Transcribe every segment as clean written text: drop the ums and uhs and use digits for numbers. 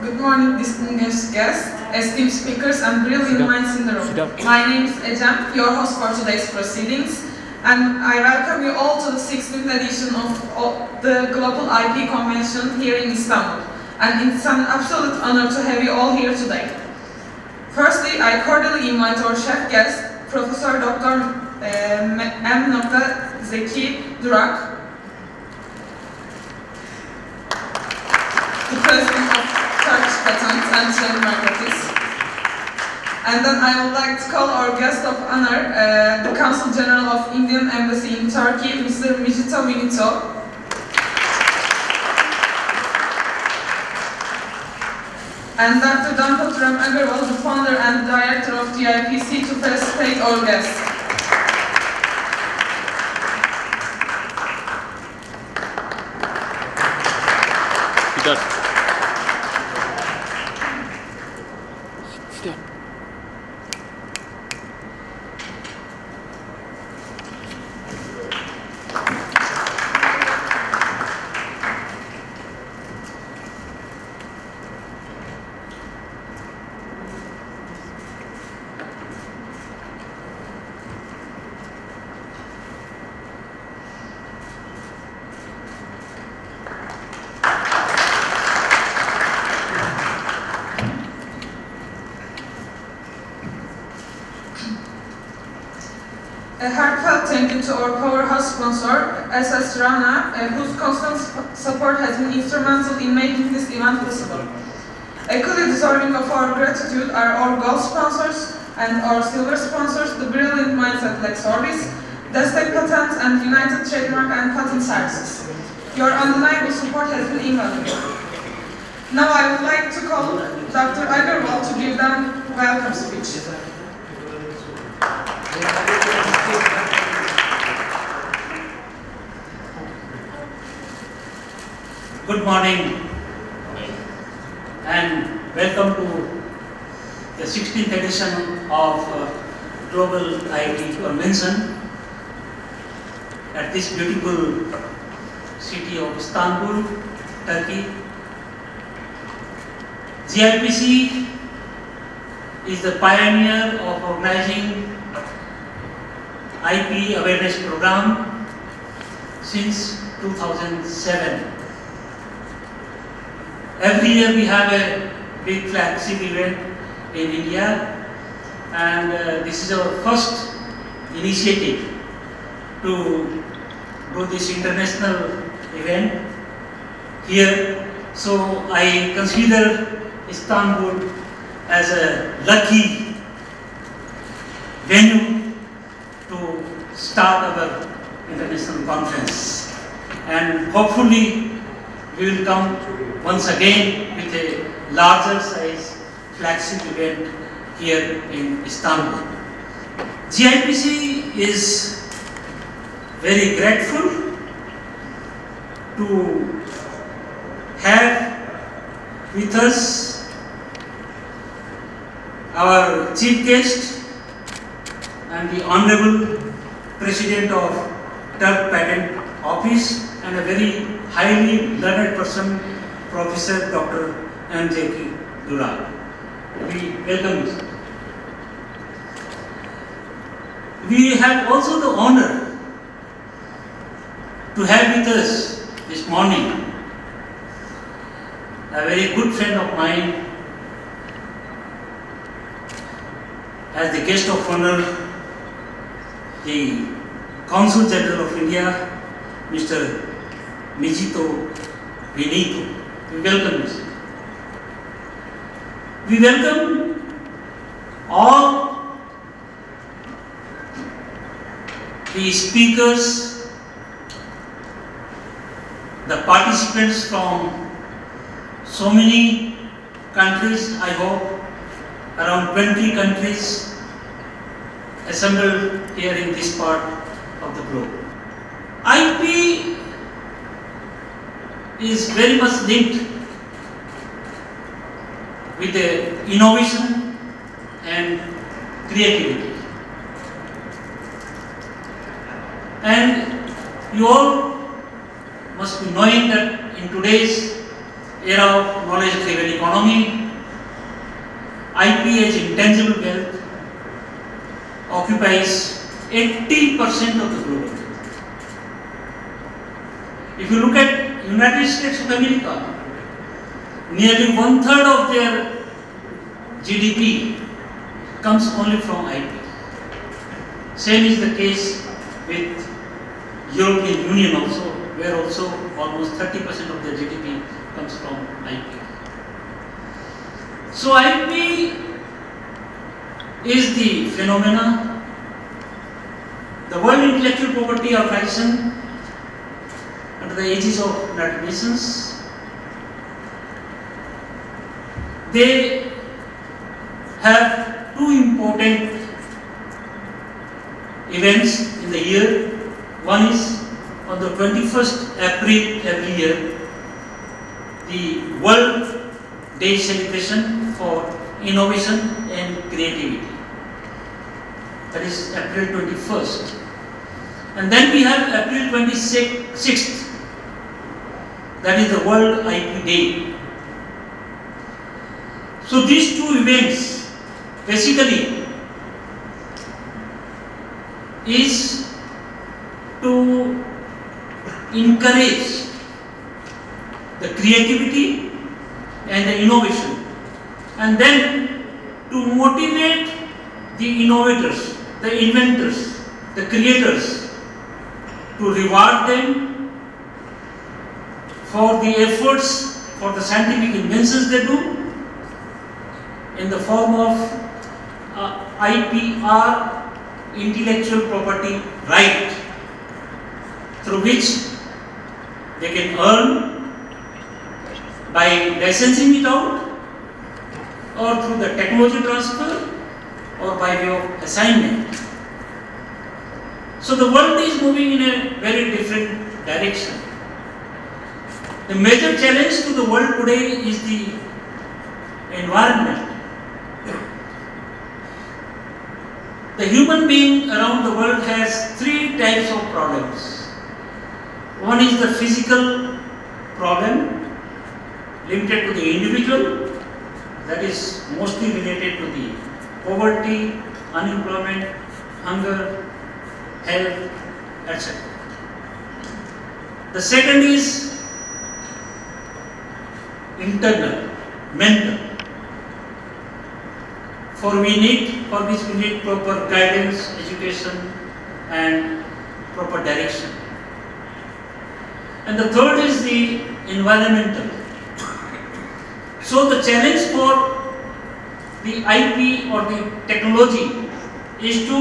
Good morning, distinguished guests, esteemed speakers, and brilliant minds in the room. My name is Ecem, your host for today's proceedings, and I welcome you all to the 16th edition of the Global IP Convention here in Istanbul. And it's an absolute honor to have you all here today. Firstly, I cordially invite our chief guest, Professor Dr. M. Zeki Durak, the President of Turkish Patent and Trademark Office. And then I would like to call our guest of honor, the Consul General of Indian Embassy in Turkey, Mr. MIJITO VINITO. And Dr. D.R Agarwal, the founder and director of GIPC, to facilitate our guests. A heartfelt thank you to our powerhouse sponsor, SS Rana, whose constant support has been instrumental in making this event possible. Equally deserving of our gratitude are our gold sponsors and our silver sponsors, the brilliant minds at LexOrbis, Destek Patent, and United Trademark and Patent Services. Your undeniable support has been invaluable. Now I would like to call Dr. Agarwal to give them a welcome speech. Good morning and welcome to the 16th edition of Global IT Convention at this beautiful city of Istanbul, Turkey. GIPC is the pioneer of organizing IP awareness program since 2007. Every year we have a big flagship event in India, and this is our first initiative to do this international event here. So I consider Istanbul as a lucky venue to start our international conference, and hopefully we will come once again with a larger size flagship event here in Istanbul. GIPC is very grateful to have with us our chief guest and the Honorable President of Turk Patent Office and a very highly learned person, Professor Dr. M. Zeki Durak. We welcome you. We have also the honor to have with us this morning a very good friend of mine as the guest of honor, the Consul General of India, Mr. MIJITO VINITO. We welcome you. We welcome all the speakers, the participants from so many countries, I hope around 20 countries assembled here in this part of the globe. IP is very much linked with the innovation and creativity. And you all must be knowing that in today's era of knowledge-driven economy, economy, IP as intangible wealth occupies 80% of the global wealth. If you look at United States of America, nearly 1/3 of their GDP comes only from IP. Same is the case with European Union also, where also almost 30% of their GDP comes from IP. So IP is the phenomena. The World Intellectual Property Organization, under the aegis of United Nations, they have two important events in the year. One is on the 21st April every year, the World Day celebration for innovation and creativity. That is April 21st. And then we have April 26th, that is the World IP Day. So these two events basically is to encourage the creativity and the innovation, and then to motivate the innovators, the inventors, the creators, to reward them for the efforts, for the scientific inventions they do in the form of IPR, intellectual property right, through which they can earn by licensing it out, or through the technology transfer, or by way of assignment. So the world is moving in a very different direction. The major challenge to the world today is the environment. The human being around the world has three types of problems. One is the physical problem, limited to the individual, that is mostly related to the poverty, unemployment, hunger, health, etc. The second is internal, mental, for which we need proper guidance, education, and proper direction. And the third is the environmental. So the challenge for the IP or the technology is to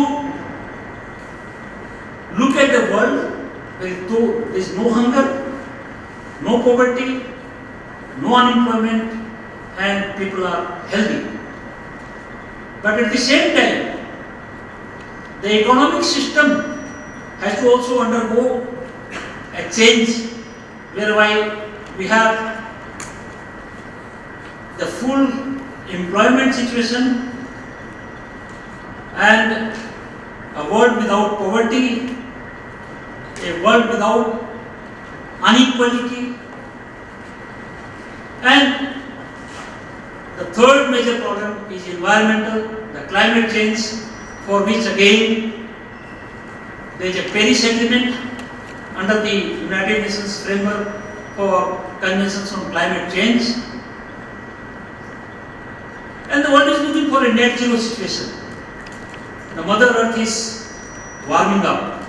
look at the world where there is no hunger, no poverty, no unemployment, and people are healthy. But at the same time, the economic system has to also undergo a change whereby we have the full employment situation and a world without poverty, a world without inequality, and the third major problem is environmental, the climate change, for which again there is a Paris Agreement under the United Nations framework for conventions on climate change. And the world is looking for a net zero situation. The Mother Earth is warming up.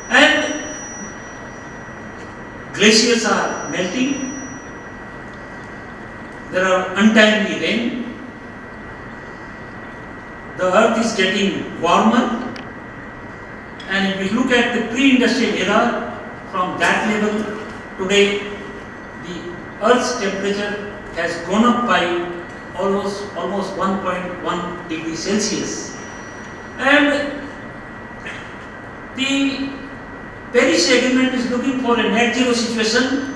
And glaciers are melting. There are untimely rain. The earth is getting warmer. And if we look at the pre-industrial era, from that level, today the earth's temperature has gone up by almost 1.1 degrees Celsius. And the Paris Agreement is looking for a net zero situation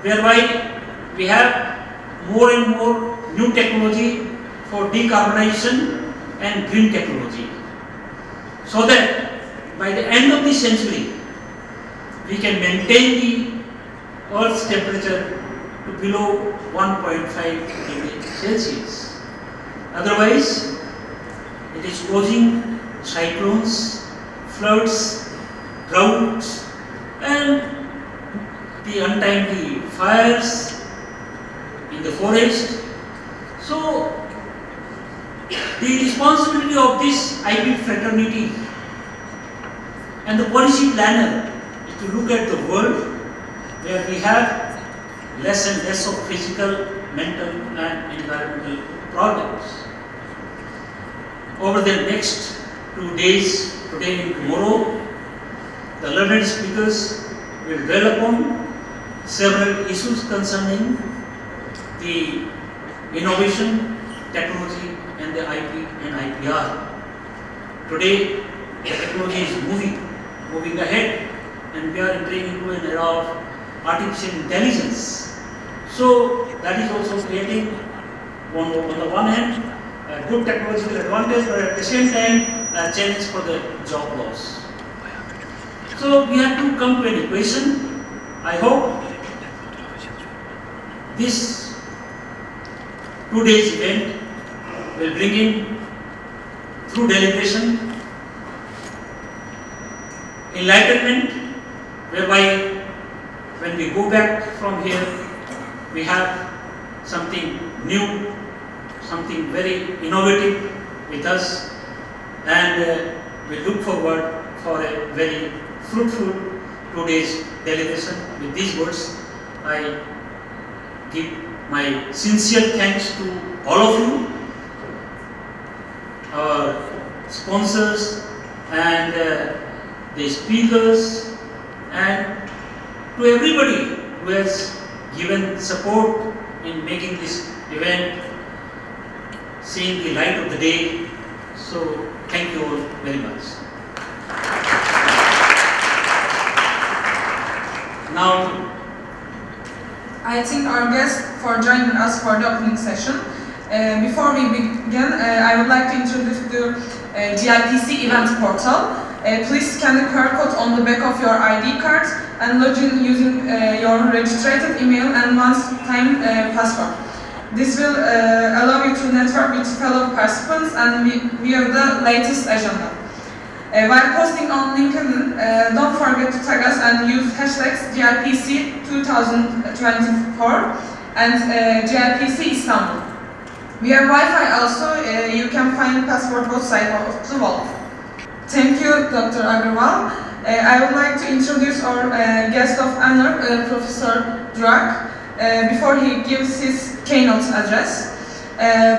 whereby we have more and more new technology for decarbonization and green technology, so that by the end of this century we can maintain the Earth's temperature to below 1.5 degrees Celsius. Otherwise, it is causing cyclones, floods, droughts, and the untimely fires in the forest. So, the responsibility of this IP fraternity and the policy planner is to look at the world where we have less and less of physical, mental and environmental problems. Over the next 2 days, today and tomorrow, the learned speakers will dwell upon several issues concerning the innovation, technology and the IP and IPR. Today, the technology is moving ahead, and we are entering into an era of artificial intelligence. So that is also creating, on the one hand, a good technological advantage, but at the same time, a challenge for the job loss. So we have to come to an equation. I hope this 2 days event will bring in, through deliberation, enlightenment, whereby when we go back from here, we have something new, something very innovative with us, and we look forward for a very fruitful 2 days deliberation. With these words, I give my sincere thanks to all of you, our sponsors and the speakers, and to everybody who has given support in making this event seeing the light of the day. So thank you all very much. Now, I thank our guests for joining us for the opening session. Before we begin, I would like to introduce the GIPC event portal. Please scan the QR code on the back of your ID card and log in using your registered email and once-time password. This will allow you to network with fellow participants and view the latest agenda. While posting on LinkedIn, don't forget to tag us and use hashtags GIPC 2024 and GIPC Istanbul. We have Wi-Fi also. You can find passport both sides of the wall. Thank you, Dr. Agarwal. I would like to introduce our guest of honor, Professor Durak, before he gives his keynote address.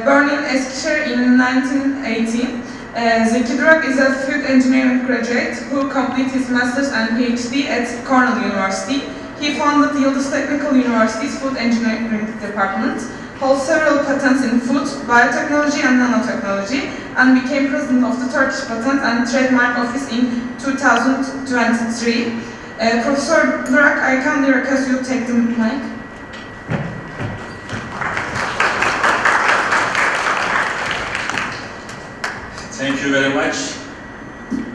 Born in Eskişehir in 1918, Zeki Durak is a food engineering graduate who completed his master's and PhD at Cornell University. He founded Yıldız Technical University's Food Engineering Department, holds several patents in food, biotechnology and nanotechnology, and became president of the Turkish Patent and Trademark Office in 2023. Professor Durak, I kindly request you take the mic. Thank you very much,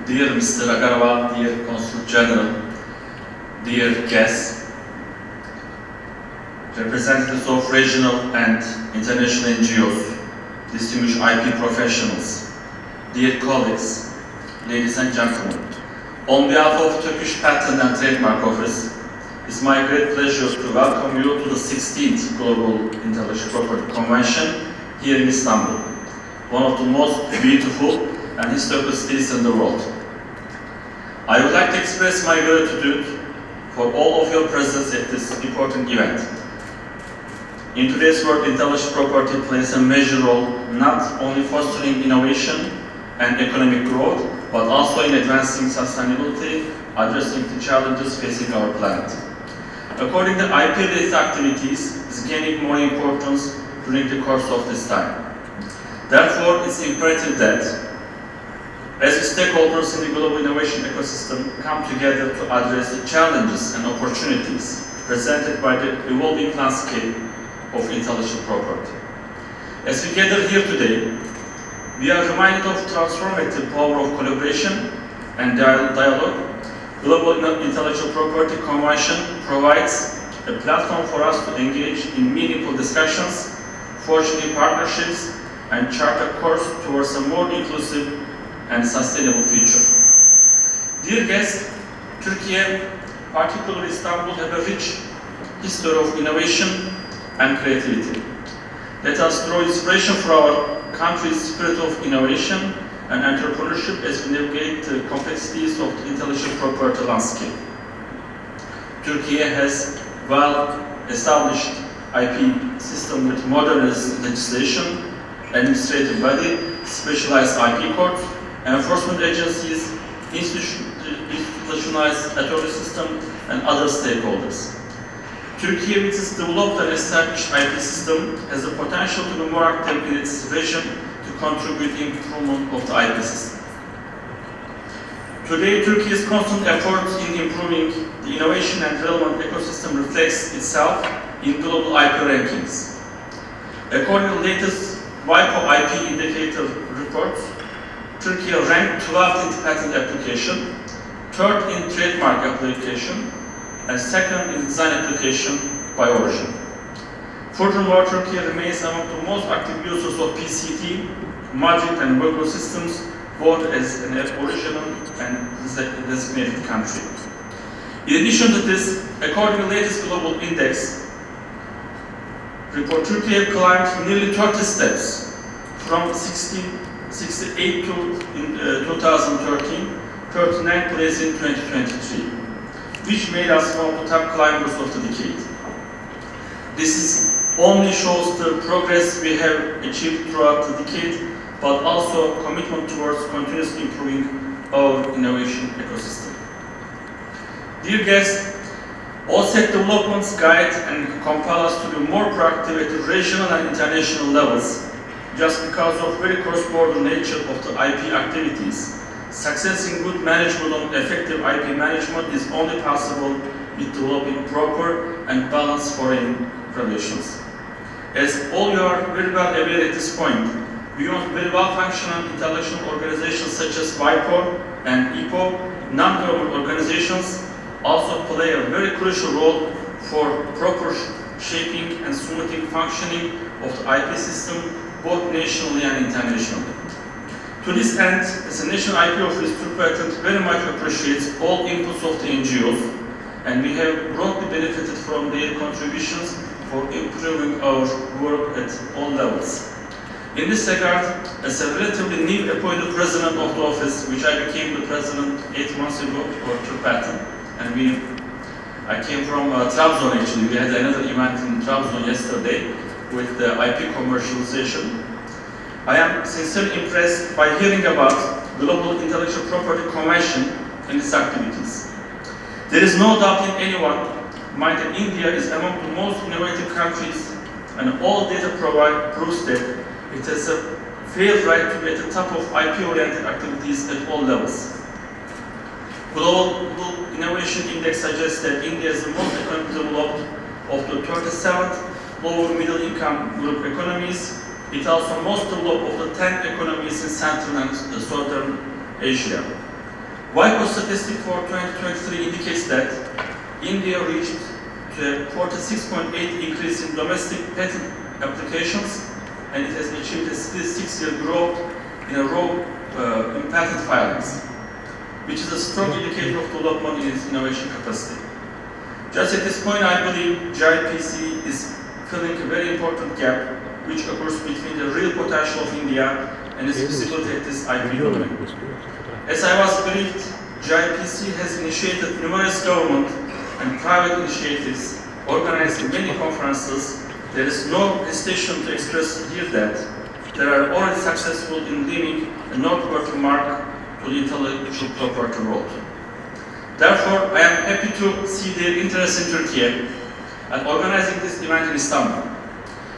dear Mr. Agarwal, dear Consul General, dear guests, representatives of regional and international NGOs, distinguished IP professionals, dear colleagues, ladies and gentlemen. On behalf of Turkish Patent and Trademark Office, it's my great pleasure to welcome you to the 16th Global Intellectual Property Convention here in Istanbul, one of the most beautiful and historical cities in the world. I would like to express my gratitude for all of your presence at this important event. In today's world, intellectual property plays a major role not only fostering innovation and economic growth, but also in advancing sustainability, addressing the challenges facing our planet. According to IP-related activities is gaining more importance during the course of this time. Therefore, it's imperative that, as stakeholders in the global innovation ecosystem come together to address the challenges and opportunities presented by the evolving landscape of intellectual property. As we gather here today, we are reminded of the transformative power of collaboration and dialogue. Global Intellectual Property Convention provides a platform for us to engage in meaningful discussions, forge new partnerships, and chart a course towards a more inclusive and sustainable future. Dear guests, Turkey, particularly Istanbul, have a rich history of innovation and creativity. Let us draw inspiration for our country's spirit of innovation and entrepreneurship as we navigate the complexities of the intellectual property landscape. Turkey has well-established IP system with modern legislation, administrative body, specialized IP courts, enforcement agencies, institutionalized authority system, and other stakeholders. Turkey, with its developed and established IP system, has the potential to be more active in its region to contribute to improvement of the IP system. Today, Turkey's constant efforts in improving the innovation and relevant ecosystem reflects itself in global IP rankings. According to the latest WIPO IP indicator reports, Turkey ranked 12th in patent application, 3rd in trademark application, and 2nd in design application by origin. Furthermore, Turkey remains among the most active users of PCT, MIJITO and VINITO systems, both as an original and designated country. In addition to this, according to the latest global index report, Turkey has climbed nearly 30 steps from 68 to 2013, 39th place in 2023, which made us one of the top climbers of the decade. This only shows the progress we have achieved throughout the decade, but also commitment towards continuously improving our innovation ecosystem. Dear guests, all set developments guide and compel us to be more proactive at the regional and international levels. Just because of very cross-border nature of the IP activities, success in good management and effective IP management is only possible with developing proper and balanced foreign relations. As all you are very well aware at this point, beyond very well-functioning international organizations such as WIPO and IPO, non-government organizations also play a very crucial role for proper shaping and smoothing functioning of the IP system, both nationally and internationally. To this end, as a National IP Office, Turkey very much appreciates all inputs of the NGOs, and we have broadly benefited from their contributions for improving our work at all levels. In this regard, as a relatively new appointed president of the office, which I became the president 8 months ago for Turkey, and I came from Trabzon actually. We had another event in Trabzon yesterday with the IP commercialization. I am sincerely impressed by hearing about Global Intellectual Property Convention and its activities. There is no doubt in anyone's mind that India is among the most innovative countries, and all data proves that it has a fair right to be at the top of IP-oriented activities at all levels. Global Innovation Index suggests that India is the most economically developed of the 37th lower middle income group economies. It also most developed of the 10 economies in Central and Southern Asia. WIPO statistic for 2023 indicates that India reached to a 46.8 increase in domestic patent applications, and it has achieved a 6-year growth in a row in patent filings, which is a strong indicator of development in its innovation capacity. Just at this point, I believe GIPC is filling a very important gap which occurs between the real potential of India and its visibility at this IP domain. As I was briefed, GIPC has initiated numerous government and private initiatives, organizing many conferences. There is no hesitation to express here that they are already successful in leaving a noteworthy mark to the intellectual property world. Therefore, I am happy to see their interest in Turkey and organizing this event in Istanbul,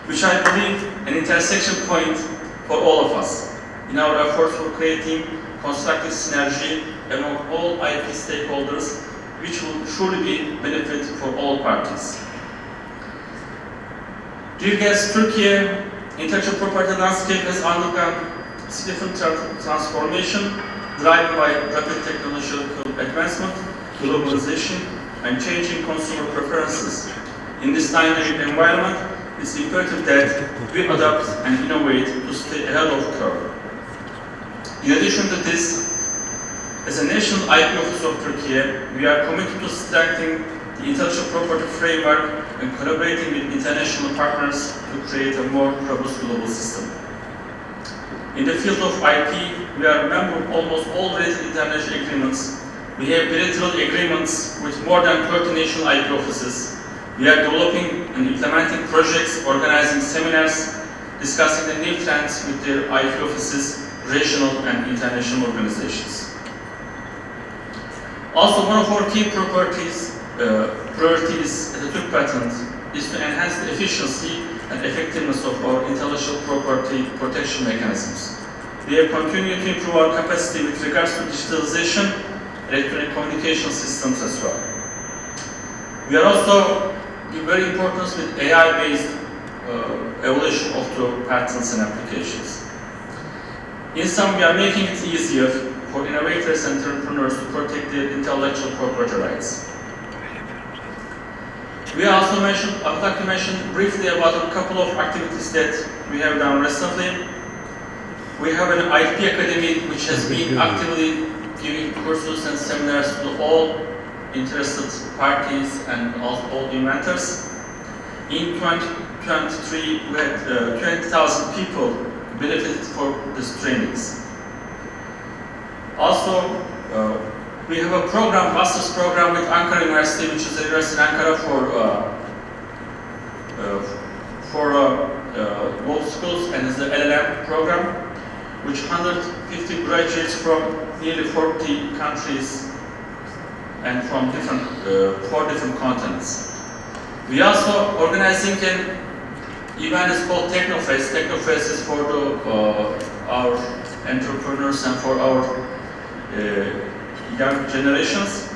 which I believe an intersection point for all of us in our efforts for creating constructive synergy among all IP stakeholders, which will surely be benefit for all parties. Dear guests, Turkey intellectual property landscape has undergone significant transformation, driven by rapid technological advancement, globalization, and changing consumer preferences. In this dynamic environment, it's imperative that we adapt and innovate to stay ahead of the curve. In addition to this, as a National IP Office of Turkey, we are committed to strengthening the intellectual property framework and collaborating with international partners to create a more robust global system. In the field of IP, we are a member of almost all related international agreements. We have bilateral agreements with more than 30 national IP offices. We are developing and implementing projects, organizing seminars, discussing the new trends with their IP offices, regional and international organizations. Also, one of our key priorities at the Türk Patent is to enhance the efficiency and effectiveness of our intellectual property protection mechanisms. We have continued to improve our capacity with regards to digitalization, electronic communication systems as well. We are also giving very importance with AI-based evaluation of the patents and applications. In sum, we are making it easier for innovators and entrepreneurs to protect their intellectual property rights. I would like to mention briefly about a couple of activities that we have done recently. We have an IP Academy which has been actively giving courses and seminars to all interested parties and also all inventors. In 2023, we had 20,000 people benefited for these trainings. Also, we have a program, master's program with Ankara University, which is a university in Ankara for both schools, and is the LLM program, which 150 graduates from nearly 40 countries and from four different continents. We also organizing an event is called Technofest. Technofest is for our entrepreneurs and for our young generations.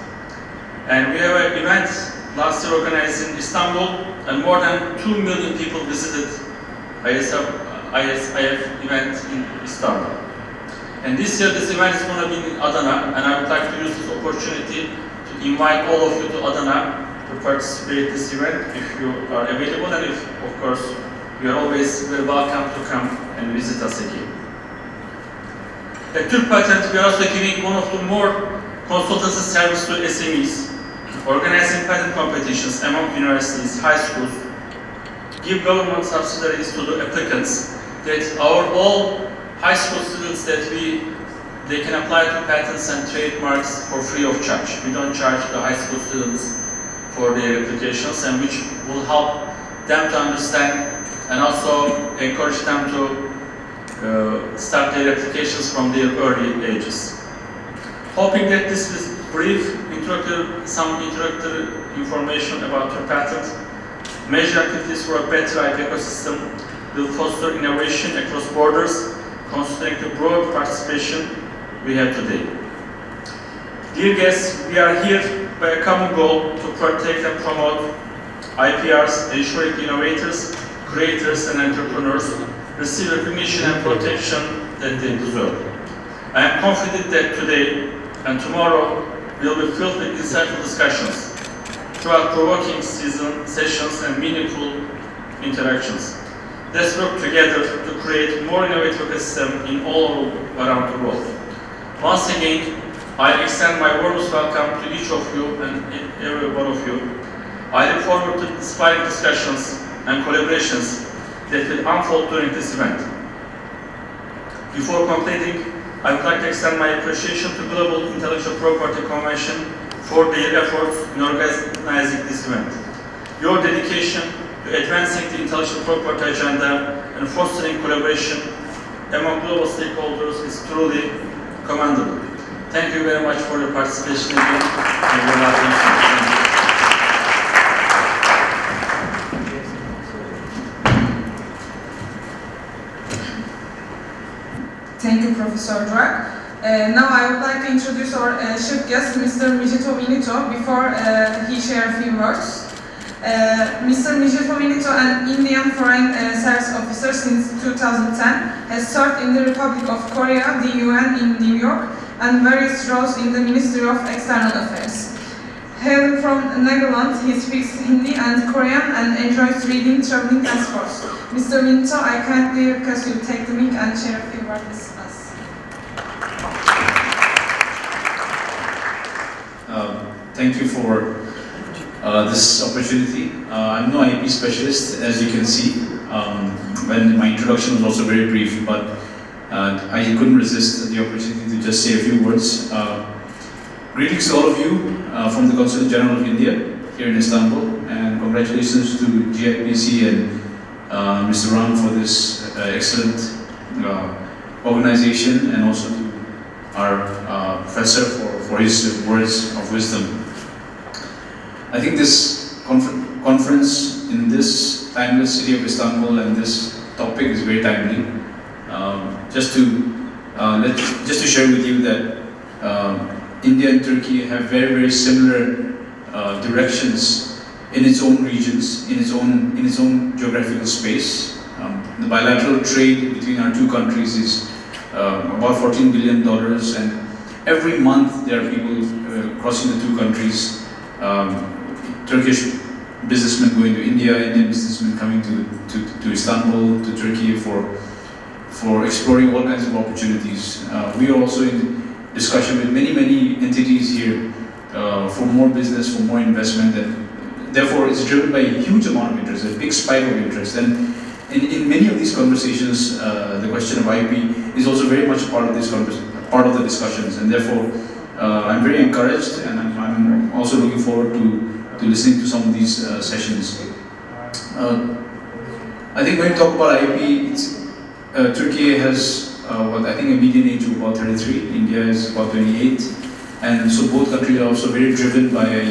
And we have an event last year organized in Istanbul, and more than 2 million people visited ISIF event in Istanbul. And this year this event is going to be in Adana, and I would like to use this opportunity to invite all of you to Adana to participate in this event if you are available, and if, of course, you are always very welcome to come and visit us again. At Türk Patent, we are also giving one of the more consultancy service to SMEs, organizing patent competitions among universities, high schools, give government subsidies to the applicants, that all high school students that they can apply to patents and trademarks for free of charge. We don't charge the high school students for their applications, and which will help them to understand and also encourage them to start their applications from their early ages. Hoping that this is brief, some introductory information about your patent. Major activities for a better IP ecosystem will foster innovation across borders, considering the broad participation we have today. Dear guests, we are here by a common goal to protect and promote IPRs, ensuring innovators, creators, and entrepreneurs receive recognition and protection that they deserve. I am confident that today and tomorrow will be filled with insightful discussions, throughout provoking sessions and meaningful interactions. Let's work together to create more innovative ecosystem in all around the world. Once again, I extend my warmest welcome to each of you and every one of you. I look forward to inspiring discussions and collaborations that will unfold during this event. Before completing, I would like to extend my appreciation to Global Intellectual Property Convention for their efforts in organizing this event. Your dedication to advancing the intellectual property agenda and fostering collaboration among global stakeholders is truly commendable. Thank you very much for your participation again and your attention. Thank you, Professor Durak. Now I would like to introduce our chief guest, Mr. MIJITO VINITO, before he shares a few words. Mr. MIJITO VINITO, an Indian Foreign Service officer since 2010, has served in the Republic of Korea, the UN in New York, and various roles in the Ministry of External Affairs. Hailing from Netherlands, he speaks Hindi and Korean and enjoys reading, traveling, and sports. Mr. Vinito, I kindly request you to take the mic and share a few words with us. Thank you for this opportunity. I'm no IP specialist, as you can see. When my introduction was also very brief, but I couldn't resist the opportunity to just say a few words. Greetings to all of you from the Consul General of India here in Istanbul, and congratulations to GIPC and Mr. Ram for this excellent organization, and also to our professor for his words of wisdom. I think this conference in this timeless city of Istanbul and this topic is very timely. Just to share with you that India and Turkey have very similar directions in its own regions, in its own geographical space. The bilateral trade between our two countries is about $14 billion, and every month there are people crossing the two countries. Turkish businessmen going to India, Indian businessmen coming to Istanbul, to Turkey for exploring all kinds of opportunities. We are also in discussion with many entities here for more business, for more investment, and therefore it's driven by a huge amount of interest, a big spike of interest. And in many of these conversations, the question of IP is also very much part of the discussions, and therefore I'm very encouraged, and I'm also looking forward to listening to some of these sessions. I think when you talk about IP, Turkey has I think a median age of about 33, India is about 28, and so both countries are also very driven by a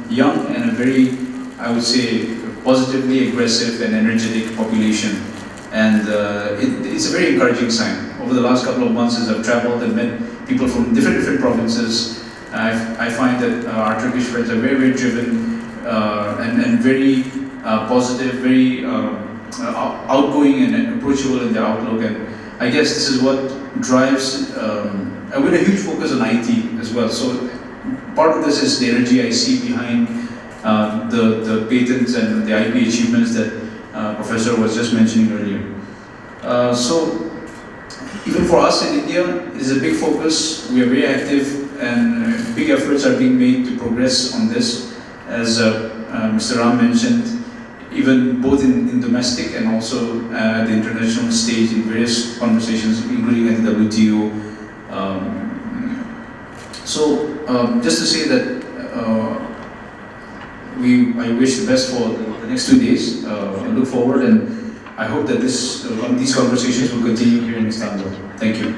young and a very, I would say, positively aggressive and energetic population, and it's a very encouraging sign. Over the last couple of months, as I've traveled and met people from different provinces, I find that our Turkish friends are very driven and very positive, very outgoing and approachable in their outlook, and I guess this is what drives, with a huge focus on IT as well. So part of this is the energy I see behind the patents and the IP achievements that Professor was just mentioning earlier. So even for us in India, it is a big focus. We are very active, and big efforts are being made to progress on this, as Mr. Ram mentioned, even both in domestic and also at the international stage in various conversations, including at the WTO. Just to say that I wish the best for the next 2 days. I look forward, and I hope that these conversations will continue here in Istanbul. Thank you.